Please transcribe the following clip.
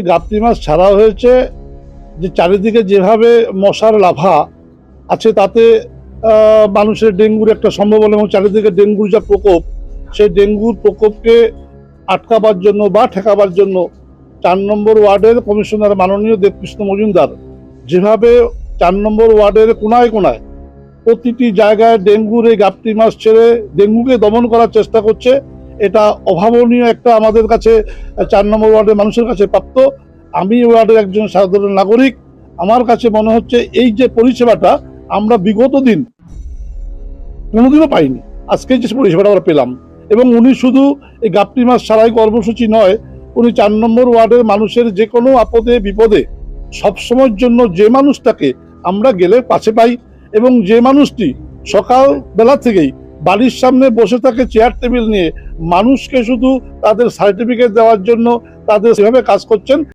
গাপ্পি মাছ ছাড়া হয়েছে, যে চারিদিকে যেভাবে মশার লাভা আছে তাতে মানুষের ডেঙ্গুর একটা সম্ভাবনা, এবং চারিদিকে ডেঙ্গুর যা প্রকোপ, সেই ডেঙ্গুর প্রকোপকে আটকাবার জন্য বা ঠেকাবার জন্য 4 নম্বর ওয়ার্ডের কমিশনার মাননীয় দেবকৃষ্ণ মজুমদার যেভাবে 4 নম্বর ওয়ার্ডের কোনায় কোনায় প্রতিটি জায়গায় ডেঙ্গুর এই গাপ্পি মাছ ছেড়ে ডেঙ্গুকে দমন করার চেষ্টা করছে, এটা অভাবনীয় একটা আমাদের কাছে 4 নম্বর ওয়ার্ডের মানুষের কাছে প্রাপ্ত। আমি ওয়ার্ডের একজন সাধারণ নাগরিক, আমার কাছে মনে হচ্ছে এই যে পরিষেবাটা আমরা বিগত দিন কোনোদিনও পাইনি, আজকে যে পরিষেবাটা আমরা পেলাম। এবং উনি শুধু এই গাপ্পি মাছ ছাড়াই কর্মসূচি নয়, উনি 4 নম্বর ওয়ার্ডের মানুষের যে কোনো আপদে বিপদে সবসময়ের জন্য যে মানুষটাকে আমরা গেলে পাশে পাই, এবং যে মানুষটি সকাল বেলা থেকেই বাড়ির সামনে বসে থাকে চেয়ার টেবিল নিয়ে মানুষকে শুধু তাদের সার্টিফিকেট দেওয়ার জন্য তাদের সেভাবে কাজ করছেন,